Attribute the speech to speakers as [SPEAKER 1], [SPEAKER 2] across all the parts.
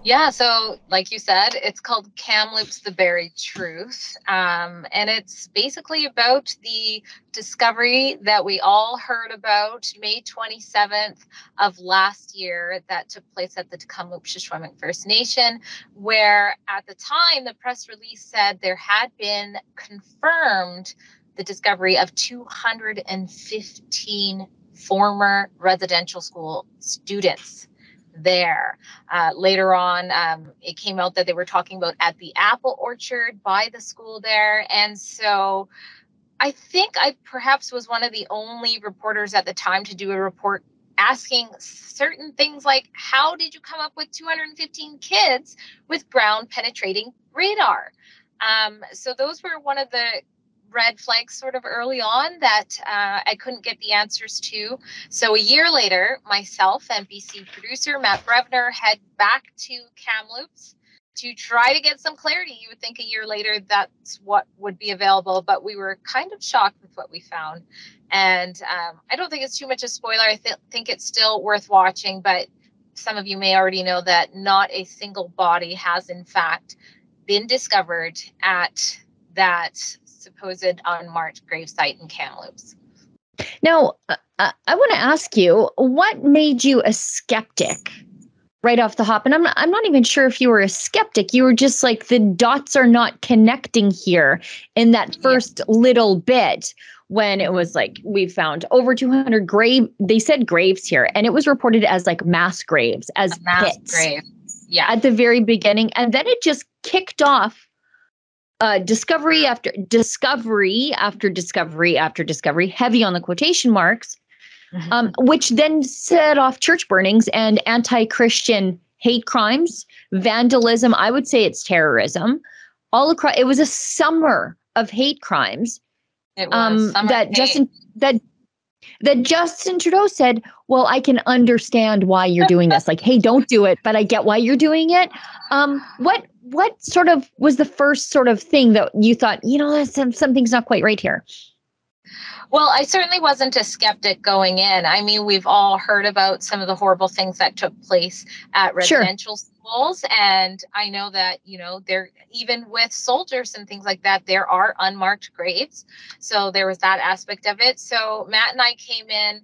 [SPEAKER 1] Yeah, so like you said, it's called Kamloops, the Buried Truth. And it's basically about the discovery that we all heard about May 27th of last year that took place at the Kamloops First Nation, where at the time the press release said there had been confirmed the discovery of 215 former residential school students there. Later on, it came out that they were talking about at the apple orchard by the school there. And so I think I perhaps was one of the only reporters at the time to do a report asking certain things like, how did you come up with 215 kids with ground penetrating radar? So those were one of the red flags sort of early on that I couldn't get the answers to. So a year later, myself and BC producer Matt Brevner head back to Kamloops to try to get some clarity. You would think a year later that's what would be available, but we were kind of shocked with what we found. And I don't think it's too much a spoiler. I think it's still worth watching, but some of you may already know that not a single body has in fact been discovered at that supposed unmarked gravesite in Kamloops.
[SPEAKER 2] Now, I want to ask you, what made you a skeptic right off the hop? And I'm not even sure if you were a skeptic. You were just like, the dots are not connecting here in that first little bit when it was like, we found over 200 they said graves here, and it was reported as like mass graves, as pits at the very beginning. And then it just kicked off discovery after discovery after discovery after discovery, heavy on the quotation marks, which then set off church burnings and anti-Christian hate crimes, vandalism. I would say it's terrorism. All across, it was a summer of hate crimes.
[SPEAKER 1] It was
[SPEAKER 2] that Justin Trudeau said, well, I can understand why you're doing this. Like, hey, don't do it, but I get why you're doing it. What sort of was the first sort of thing that you thought, something's not quite right here?
[SPEAKER 1] Well, I certainly wasn't a skeptic going in. I mean, we've all heard about some of the horrible things that took place at residential schools. And I know that, there, even with soldiers and things like that, there are unmarked graves. So there was that aspect of it. So Matt and I came in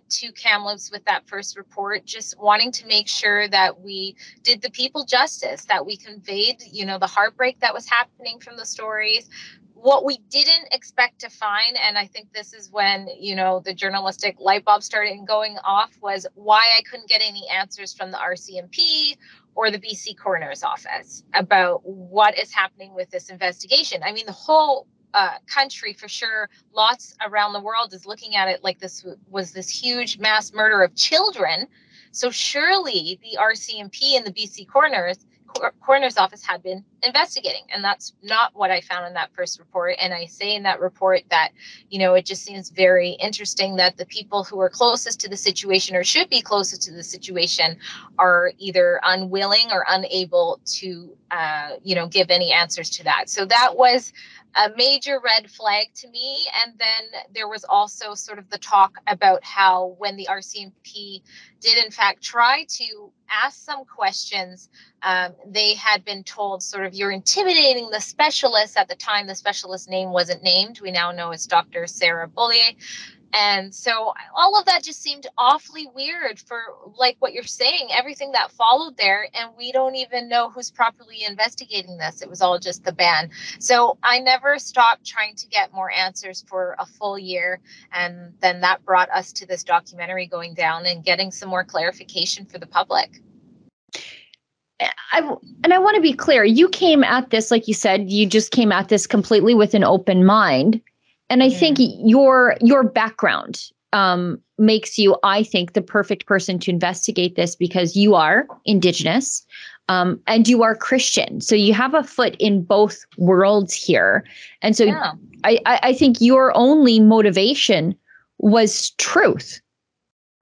[SPEAKER 1] to Kamloops with that first report, just wanting to make sure that we did the people justice, that we conveyed, the heartbreak that was happening from the stories. What we didn't expect to find, and I think this is when, the journalistic light bulb started going off, was why I couldn't get any answers from the RCMP or the BC Coroner's Office about what is happening with this investigation. I mean, the whole country, for sure, lots around the world is looking at it like this was this huge mass murder of children. So surely the RCMP and the BC Coroner's Office had been investigating. And that's not what I found in that first report. And I say in that report that, it just seems very interesting that the people who are closest to the situation or should be closest to the situation are either unwilling or unable to, give any answers to that. So that was a major red flag to me. And then there was also sort of the talk about how when the RCMP did in fact try to ask some questions, they had been told sort of, you're intimidating the specialist. At the time, the specialist name wasn't named. We now know it's Dr. Sarah Bullier. And so all of that just seemed awfully weird for, like what you're saying, everything that followed there. And we don't even know who's properly investigating this. It was all just the ban. So I never stopped trying to get more answers for a full year. And then that brought us to this documentary going down and getting some more clarification for the public.
[SPEAKER 2] I want to be clear. You came at this, like you said, you just came at this completely with an open mind. And I think your background makes you, I think, the perfect person to investigate this because you are Indigenous and you are Christian. So you have a foot in both worlds here. And so I think your only motivation was truth.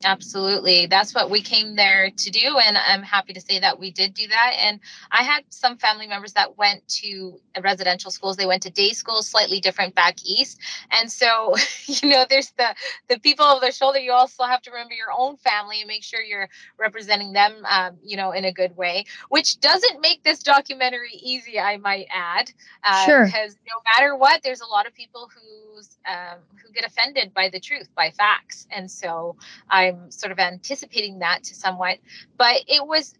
[SPEAKER 1] Absolutely. That's what we came there to do. And I'm happy to say that we did do that. And I had some family members that went to residential schools. They went to day schools, slightly different back east. And so, there's the people over their shoulder. You also have to remember your own family and make sure you're representing them, in a good way, which doesn't make this documentary easy, I might add.
[SPEAKER 2] Sure.
[SPEAKER 1] Because no matter what, there's a lot of people who get offended by the truth, by facts. And so I'm sort of anticipating that to somewhat, but it was,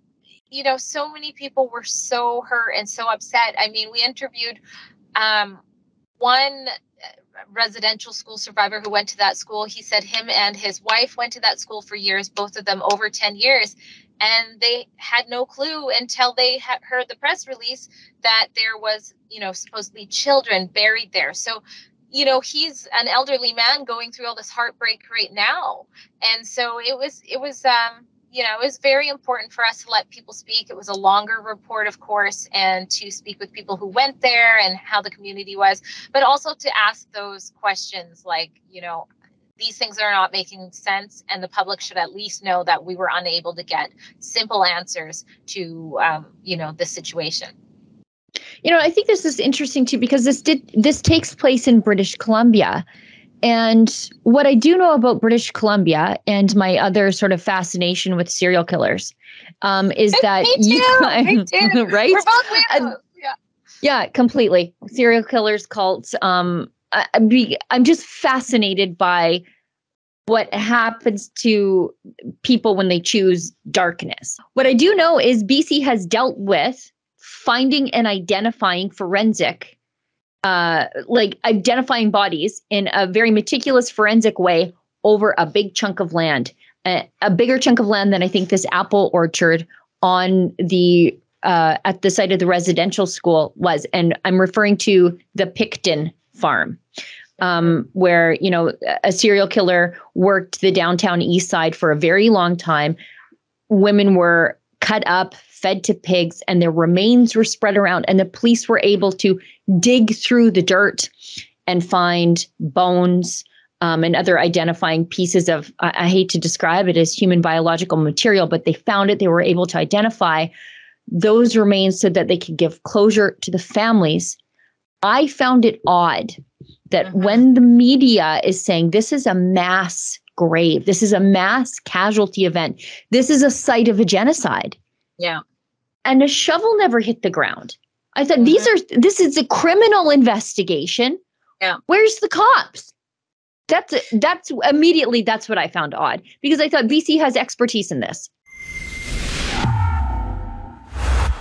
[SPEAKER 1] so many people were so hurt and so upset. I mean, we interviewed one residential school survivor who went to that school. He said him and his wife went to that school for years, both of them over 10 years. And they had no clue until they had heard the press release that there was, supposedly children buried there. So, he's an elderly man going through all this heartbreak right now. And so it was very important for us to let people speak. It was a longer report, of course, and to speak with people who went there and how the community was, but also to ask those questions like, these things are not making sense, and the public should at least know that we were unable to get simple answers to, the situation.
[SPEAKER 2] I think this is interesting too, because this takes place in British Columbia. And what I do know about British Columbia and my other sort of fascination with serial killers is that
[SPEAKER 1] me too.
[SPEAKER 2] Right?
[SPEAKER 1] We're both weirdos.
[SPEAKER 2] Yeah, completely. Serial killers, cults. I'm just fascinated by what happens to people when they choose darkness. What I do know is BC has dealt with finding and identifying forensic, identifying bodies in a very meticulous forensic way over a big chunk of land, a bigger chunk of land than I think this apple orchard on the at the site of the residential school was. And I'm referring to the Picton farm, where, a serial killer worked the downtown east side for a very long time. Women were cut up, fed to pigs, and their remains were spread around. And the police were able to dig through the dirt and find bones and other identifying pieces of, I hate to describe it as human biological material, but they found it. They were able to identify those remains so that they could give closure to the families. I found it odd that when the media is saying this is a mass grave, this is a mass casualty event, this is a site of a genocide.
[SPEAKER 1] Yeah.
[SPEAKER 2] And a shovel never hit the ground. I thought this is a criminal investigation.
[SPEAKER 1] Yeah.
[SPEAKER 2] Where's the cops? That's immediately what I found odd, because I thought BC has expertise in this.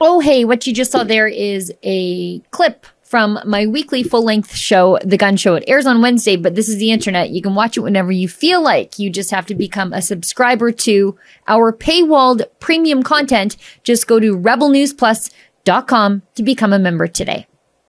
[SPEAKER 2] Oh, hey, what you just saw there is a clip from my weekly full-length show, The Gunn Show. It airs on Wednesday, but this is the internet. You can watch it whenever you feel like. You just have to become a subscriber to our paywalled premium content. Just go to rebelnewsplus.com to become a member today.